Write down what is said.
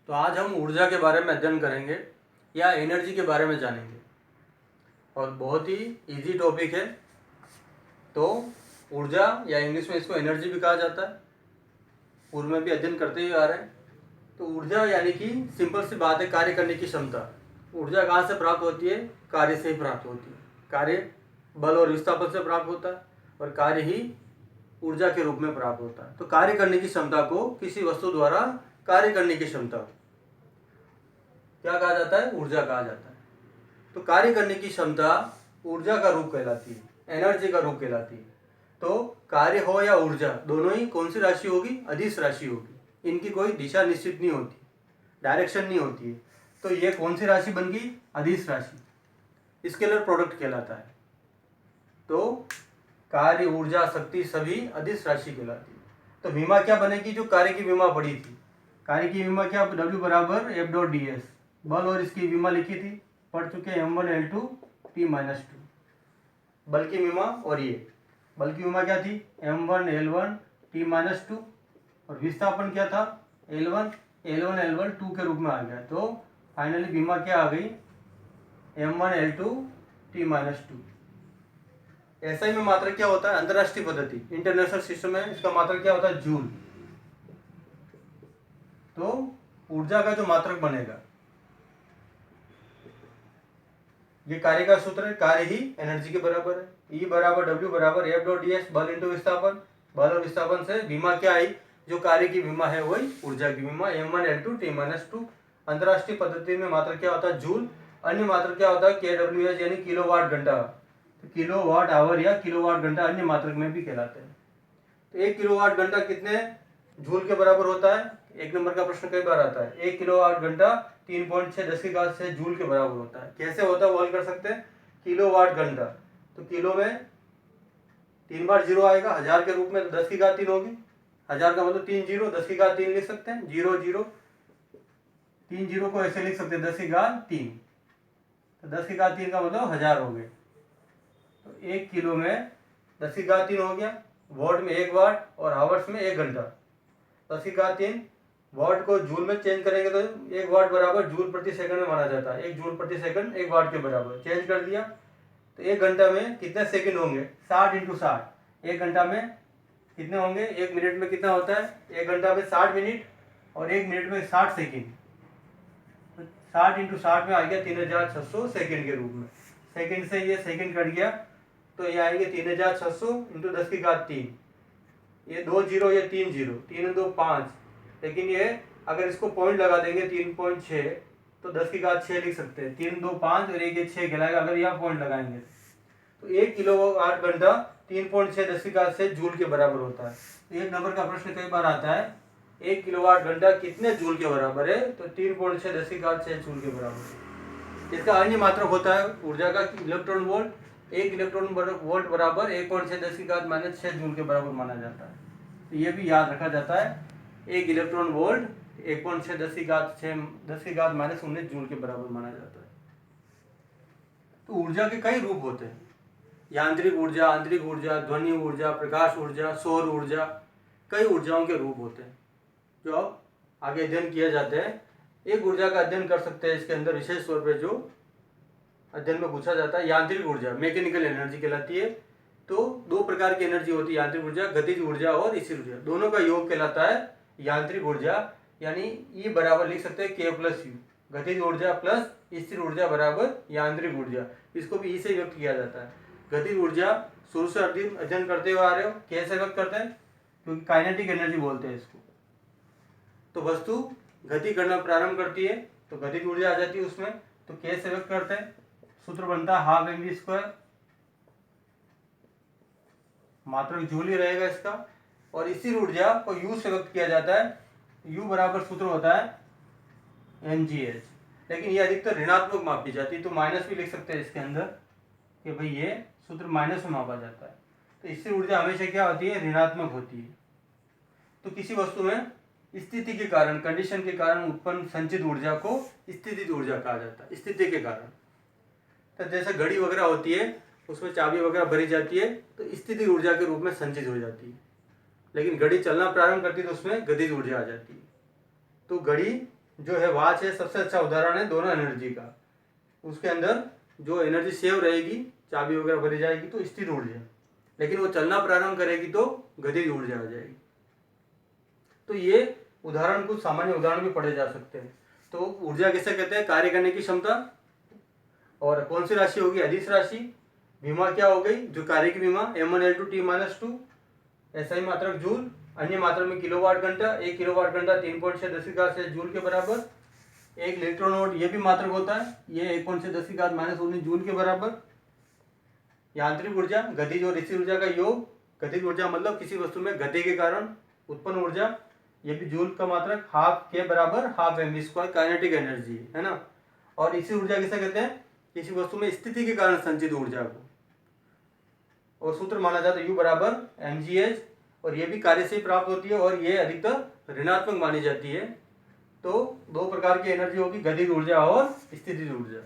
तो आज हम ऊर्जा के बारे में अध्ययन करेंगे या एनर्जी के बारे में जानेंगे और बहुत ही इजी टॉपिक है। तो ऊर्जा या इंग्लिश में इसको एनर्जी भी कहा जाता है, पूर्व में भी अध्ययन करते हुए आ रहे हैं। तो ऊर्जा यानी कि सिंपल सी बात है, कार्य करने की क्षमता। ऊर्जा कहाँ से प्राप्त होती है? कार्य से ही प्राप्त होती है। कार्य बल और विस्थापन से प्राप्त होता है और कार्य ही ऊर्जा के रूप में प्राप्त होता है। तो कार्य करने की क्षमता को, किसी वस्तु द्वारा कार्य करने की क्षमता क्या कहा जाता है? ऊर्जा कहा जाता है। तो कार्य करने की क्षमता ऊर्जा का रूप कहलाती है, एनर्जी का रूप कहलाती है। तो कार्य हो या ऊर्जा, दोनों ही कौन सी राशि होगी? अदिश राशि होगी। इनकी कोई दिशा निश्चित नहीं होती, डायरेक्शन नहीं होती है। तो ये कौन सी राशि बन गई? अदिश राशि, स्केलर प्रोडक्ट कहलाता है। तो कार्य, ऊर्जा, शक्ति सभी अदिश राशि कहलाती है। तो विमा क्या बनेगी? जो कार्य की विमा पड़ी थी, कार्य की विमा क्या? W बराबर F डॉट डी एस। बल और इसकी विमा लिखी थी, पढ़ चुके M1L2 T-2। बल की विमा और ये बल की विमा क्या थी? M1L1 T-2 और विस्थापन क्या था? L1 2 के रूप में आ गया। तो फाइनली विमा क्या आ गई? M1L2 T-2। एसआई में मात्रक क्या होता है? अंतरराष्ट्रीय पद्धति, इंटरनेशनल सिस्टम में इसका मात्रक क्या होता है? जूल। तो ऊर्जा का जो मात्रक बनेगा, ये कार्य का सूत्र है, कार्य ही एनर्जी के बराबर है। E बराबर W बराबर F डॉट डी एस, बल इंटू विस्थापन। बल और विस्थापन से विमा क्या आई? जो कार्य की विमा है वही ऊर्जा की विमा, M1L2 T-2। अंतरराष्ट्रीय पद्धति में मात्रक क्या होता है? जूल। अन्य मात्रक क्या होता है? KWH यानी किलोवाट घंटा। तो किलोवाट आवर या किलोवाट घंटा अन्य मात्रक में भी कहलाते हैं। तो 1 किलोवाट घंटा कितने जूल के बराबर होता है? एक नंबर का प्रश्न कई बार आता है। 1 किलोवाट घंटा 3.6 10 की घात 6 जूल के बराबर होता है। कैसे होता है वो हल कर सकते हैं। किलोवाट घंटा, तो किलो में 3 बार जीरो आएगा, 1000 के रूप में, तो 10 की घात 3 होगी। 1000 का मतलब 3 जीरो, 10 की घात 3 लिख सकते हैं। 0 0 3 जीरो को ऐसे लिख सकते हैं, 10 की घात 3। तो 10 की घात 3 का मतलब 1000 हो गए। तो 1 किलो में 10 की घात 3 हो गया। वॉट में 1 वाट और आवर्स में 1 घंटा। 10 की घात 3 वाट को जूल में चेंज करेंगे तो 1 वाट बराबर जूल प्रति सेकंड में माना जाता है। 1 जूल प्रति सेकंड 1 वाट के बराबर। चेंज कर दिया तो 1 घंटा में कितने सेकंड होंगे? 60 इंटू 60। 1 घंटा में कितने होंगे? 1 मिनट में कितना होता है? 1 घंटा में 60 मिनट और 1 मिनट में 60 सेकंड। तो 60 इंटू 60 में आ गया 3600 सेकंड के रूप में। सेकंड से ये सेकंड कट गया तो ये आएंगे 3600 इंटू 10 की घात 3। ये 2 जीरो, ये 3 जीरो, 3 2 5। लेकिन ये अगर इसको पॉइंट लगा देंगे 3.6 तो 10 की घात 6 लिख सकते हैं। 3 2 5 और एक ये 6 कहलाएगा अगर यहाँ पॉइंट लगाएंगे। तो 1 किलोवाट घंटा 3.6 10 की घात 6 जूल के बराबर होता है। तो एक नंबर का प्रश्न कई बार आता है, 1 किलोवाट घंटा कितने जूल के बराबर है? तो 3.6 10 की घात 6 जूल के बराबर। इसका अन्य मात्रक होता है ऊर्जा का इलेक्ट्रॉन वोल्ट। 1 इलेक्ट्रॉन वोल्ट बराबर 1.6 10 की घात -6 जूल के बराबर माना जाता है। तो ये भी याद रखा जाता है। 1 इलेक्ट्रॉन वोल्ट 1.6 10 की घात 19 जूल के बराबर माना जाता है। तो ऊर्जा के कई रूप होते हैं। यांत्रिक ऊर्जा, आंतरिक ऊर्जा, ध्वनि ऊर्जा, प्रकाश ऊर्जा, सौर ऊर्जा, कई ऊर्जाओं के रूप होते हैं जो अब आगे अध्ययन किए जाते हैं। एक ऊर्जा का अध्ययन कर सकते हैं इसके अंदर विशेष तौर पर जो अध्ययन में पूछा जाता है, यांत्रिक ऊर्जा, मैकेनिकल एनर्जी कहलाती है। तो 2 प्रकार की एनर्जी होती है यांत्रिक ऊर्जा, गतिज ऊर्जा और स्थिर ऊर्जा। दोनों का योग कहलाता है यांत्रिक ऊर्जा, यानी E बराबर लिख सकते हैं K प्लस यू। गतिज ऊर्जा प्लस स्थिर ऊर्जा बराबर यांत्रिक ऊर्जा। इसको भी E से व्यक्त किया जाता है। गतिज ऊर्जा शुरू से अध्ययन करते हुए आ रहे हो, कैसे व्यक्त करते हैं? क्योंकि काइनेटिक एनर्जी बोलते हैं इसको। तो वस्तु गति करना प्रारंभ करती है तो गतिज ऊर्जा आ जाती है उसमें। तो कैसे व्यक्त करते हैं? सूत्र बनता है हाफ mv², मात्रक जूल ही रहेगा इसका। और स्थिर ऊर्जा को U से व्यक्त किया जाता है। U बराबर सूत्र होता है mgh, लेकिन ये अधिकतर ऋणात्मक मापी जाती है। तो माइनस भी लिख सकते हैं इसके अंदर कि भाई ये सूत्र माइनस में मापा जाता है। तो स्थिर ऊर्जा हमेशा क्या होती है? ऋणात्मक होती है। तो किसी वस्तु में स्थिति के कारण, कंडीशन के कारण उत्पन्न संचित ऊर्जा को स्थितिज ऊर्जा कहा जाता है। स्थिति के कारण, तो जैसे घड़ी वगैरह होती है उसमें चाबी वगैरह भरी जाती है तो स्थिति ऊर्जा के रूप में संचित हो जाती है। लेकिन घड़ी चलना प्रारंभ करती है तो उसमें गतिज ऊर्जा आ जाती है। तो घड़ी जो है वॉच है सबसे अच्छा उदाहरण है दोनों एनर्जी का। उसके अंदर जो एनर्जी सेव रहेगी, चाबी वगैरह भरी जाएगी तो स्थिर ऊर्जा, लेकिन वो चलना प्रारंभ करेगी तो गतिज ऊर्जा आ जाएगी। तो ये उदाहरण, कुछ सामान्य उदाहरण भी पढ़े जा सकते हैं। तो ऊर्जा किसे कहते हैं? कार्य करने की क्षमता। और कौन सी राशि होगी? अदिश राशि। विमा क्या हो गई? जो कार्य की विमा m1L2T-2। SI मात्रक जूल, अन्य मात्रक में किलोवाट घंटा। 1 किलोवाट घंटा 3.6 जूल के बराबर। 1 इलेक्ट्रॉन वोल्ट ये भी मात्रक होता है, ये 1.6 जूल के बराबर। यांत्रिक ऊर्जा, गतिज और स्थिर ऊर्जा का योग। गतिज ऊर्जा मतलब किसी वस्तु में गति के कारण उत्पन्न ऊर्जा, ये भी जूल का मात्रक हाफ के बराबर, हाफ mv² काइनेटिक एनर्जी है ना। और स्थिर ऊर्जा किसे कहते हैं? किसी वस्तु में स्थिति के कारण संचित ऊर्जा को। और सूत्र माना जाता है U बराबर mgh, और ये भी कार्य से प्राप्त होती है और ये अधिकतर ऋणात्मक मानी जाती है। तो दो प्रकार की एनर्जी होगी, गतिज ऊर्जा और स्थितिज ऊर्जा।